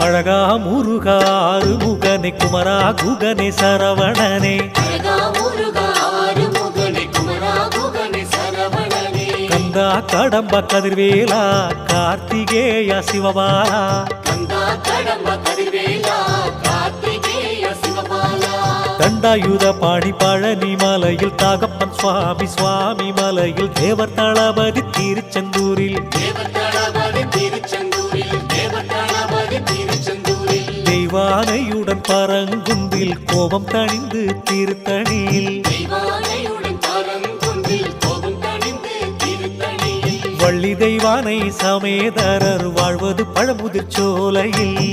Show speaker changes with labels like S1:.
S1: அழகா முருகா ஆறுமுகனே குமரா குகனே சரவணனே கந்தா கடம்ப கதிர்வேலா கார்த்திகேய சிவபாலா தண்டாயுத பாணி பழனி மலையில் தாகப்பன் சுவாமி சுவாமி மலையில் தேவர் தளபதி திருச்செந்தூரில் தெய்வானையுடன் பரங்குன்றில் கோபம் தணிந்து திருத்தணியில் வள்ளி தெய்வானை சமேதரர் வாழ்வது பழமுதிர் சோலையில்